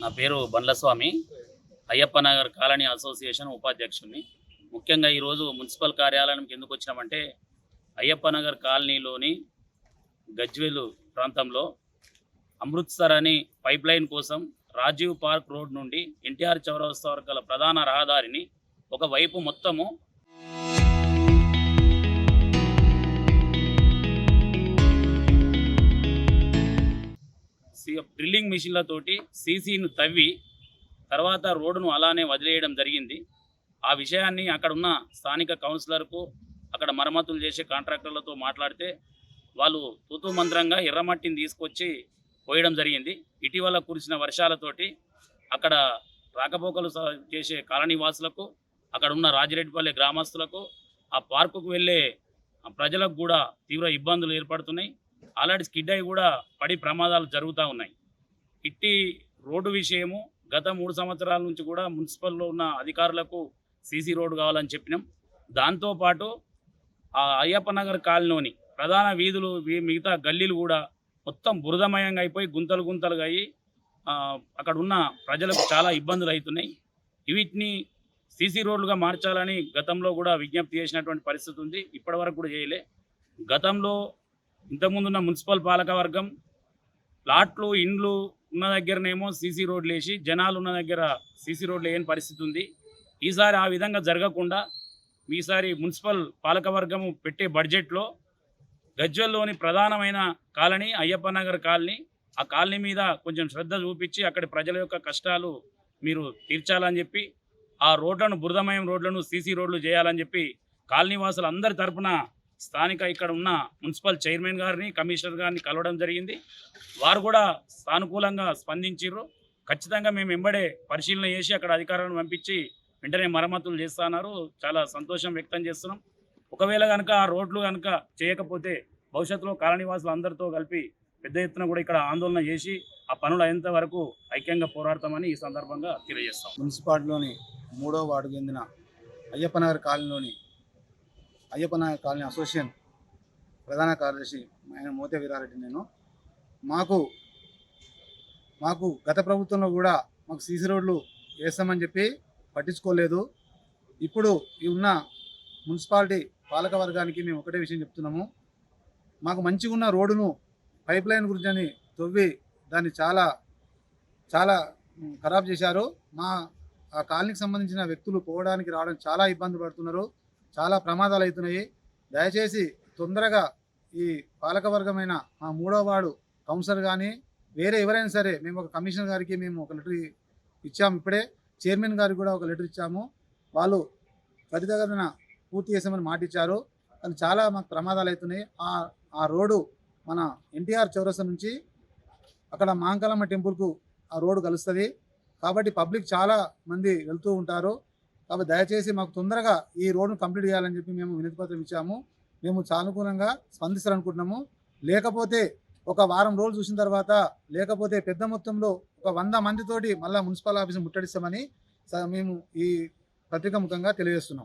నా పేరు Bandlaswamy. Ayyappa Nagar colony association ఉపాధ్యక్షుడిని. ముఖ్యంగా ఈరోజు మున్సిపల్ కార్యాలయానికి ఎందుకు వచ్చినామంటే, అయ్యప్ప నగర్ కాలనీలోని గజ్వేలు ప్రాంతంలో అమృత్సర్ అని పైప్ లైన్ కోసం రాజీవ్ పార్క్ రోడ్ నుండి ఎన్టీఆర్ చౌరస్తా వరకు గల ప్రధాన రహదారిని ఒకవైపు మొత్తము డ్రిల్లింగ్ మిషన్లతోటి సీసీను తవ్వి తర్వాత రోడ్డును అలానే వదిలేయడం జరిగింది. ఆ విషయాన్ని అక్కడున్న స్థానిక కౌన్సిలర్కు, అక్కడ మరమ్మతులు చేసే కాంట్రాక్టర్లతో మాట్లాడితే వాళ్ళు తూతూ మంత్రంగా ఎర్రమట్టిని తీసుకొచ్చి పోయడం జరిగింది. ఇటీవల కురిసిన వర్షాలతోటి అక్కడ రాకపోకలు చేసే కాలనీ వాసులకు, అక్కడ ఉన్న రాజిరెడ్డిపల్లి గ్రామస్తులకు, ఆ పార్కుకు వెళ్ళే ప్రజలకు కూడా తీవ్ర ఇబ్బందులు ఏర్పడుతున్నాయి. ఆల్రెడీ స్కిడ్ అయి కూడా పడి ప్రమాదాలు జరుగుతూ ఉన్నాయి. ఇట్టి రోడ్డు విషయము గత 3 సంవత్సరాల నుంచి కూడా మున్సిపల్లో ఉన్న అధికారులకు సీసీ రోడ్డు కావాలని చెప్పినాం. దాంతోపాటు ఆ అయ్యప్ప నగర్ కాలనీలోని ప్రధాన వీధులు మిగతా గల్లీలు కూడా మొత్తం బురదమయంగా అయిపోయి గుంతలు గుంతలుగా అయ్యి అక్కడ ఉన్న ప్రజలకు చాలా ఇబ్బందులు అవుతున్నాయి. వీటిని సీసీ రోడ్లుగా మార్చాలని గతంలో కూడా విజ్ఞప్తి చేసినటువంటి పరిస్థితి ఉంది. ఇప్పటివరకు కూడా చేయలే. గతంలో ఇంతకుముందున్న మున్సిపల్ పాలకవర్గం ప్లాట్లు ఇండ్లు ఉన్న దగ్గరనేమో సీసీ రోడ్లు వేసి జనాలు ఉన్న దగ్గర సీసీ రోడ్లు వేయని పరిస్థితి ఉంది. ఈసారి ఆ విధంగా జరగకుండా ఈసారి మున్సిపల్ పాలకవర్గం పెట్టే బడ్జెట్లో గజ్వెల్లోని ప్రధానమైన కాలనీ అయ్యప్ప నగర్ కాలనీ, ఆ కాలనీ మీద కొంచెం శ్రద్ధ చూపించి అక్కడి ప్రజల యొక్క కష్టాలు మీరు తీర్చాలని చెప్పి, ఆ రోడ్లను బురదమయం రోడ్లను సీసీ రోడ్లు చేయాలని చెప్పి కాలనీ వాసులు అందరి తరఫున స్థానిక ఇక్కడ ఉన్న మున్సిపల్ చైర్మన్ గారిని, కమిషనర్ గారిని కలవడం జరిగింది. వారు కూడా సానుకూలంగా స్పందించారు. ఖచ్చితంగా మేము వెంబడే పరిశీలన చేసి అక్కడ అధికారులను పంపించి వెంటనే మరమ్మతులు చేస్తున్నారు. చాలా సంతోషం వ్యక్తం చేస్తున్నాం. ఒకవేళ కనుక ఆ రోడ్లు కనుక చేయకపోతే భవిష్యత్తులో కాలనీవాసులు అందరితో కలిపి పెద్ద ఎత్తున కూడా ఇక్కడ ఆందోళన చేసి ఆ పనులు అయ్యేంత వరకు ఐక్యంగా పోరాడతామని ఈ సందర్భంగా తెలియజేస్తాం. మున్సిపాలిటీలోని 3వ వార్డుకు చెందిన అయ్యప్పనగర్ కాలనీలోని అయ్యప్పనగర్ కాలనీ అసోసియేషన్ ప్రధాన కార్యదర్శి ఆయన మోతే వీరారెడ్డి. నేను మాకు గత ప్రభుత్వంలో కూడా మాకు సీసీ రోడ్లు వేస్తామని చెప్పి పట్టించుకోలేదు. ఇప్పుడు ఈ ఉన్న మున్సిపాలిటీ పాలక వర్గానికి మేము ఒకటే విషయం చెప్తున్నాము. మాకు మంచిగా ఉన్న రోడ్డును పైప్ లైన్ గురించి తవ్వి దాన్ని చాలా చాలా ఖరాబ్ చేశారు. మా ఆ కాలనీకి సంబంధించిన వ్యక్తులు పోవడానికి రావడం చాలా ఇబ్బంది పడుతున్నారు. చాలా ప్రమాదాలు అవుతున్నాయి. దయచేసి తొందరగా ఈ పాలకవర్గమైన మా 3వ వార్డు కౌన్సిలర్ కానీ వేరే ఎవరైనా సరే, మేము ఒక కమిషనర్ గారికి మేము ఒక లెటర్ ఇచ్చాము. ఇప్పుడే చైర్మన్ గారికి కూడా ఒక లెటర్ ఇచ్చాము. వాళ్ళు త్వరితగతిన పూర్తి చేసామని మాట ఇచ్చారు. కానీ చాలా మాకు ప్రమాదాలు అవుతున్నాయి. ఆ రోడ్డు మన ఎన్టీఆర్ చౌరస్తా నుంచి అక్కడ మాంకాలమ్మ టెంపుల్కు ఆ రోడ్డు కలుస్తుంది. కాబట్టి పబ్లిక్ చాలా మంది వెళ్తూ ఉంటారు. కాబట్టి దయచేసి మాకు తొందరగా ఈ రోడ్డును కంప్లీట్ చేయాలని చెప్పి మేము వినతిపత్రం ఇచ్చాము. మేము సానుకూలంగా స్పందిస్తారనుకుంటున్నాము. లేకపోతే ఒక వారం రోజులు చూసిన తర్వాత లేకపోతే పెద్ద మొత్తంలో ఒక 100 మందితోటి మళ్ళీ మున్సిపల్ ఆఫీసు ముట్టడిస్తామని మేము ఈ పత్రికా ముఖంగా తెలియజేస్తున్నాం.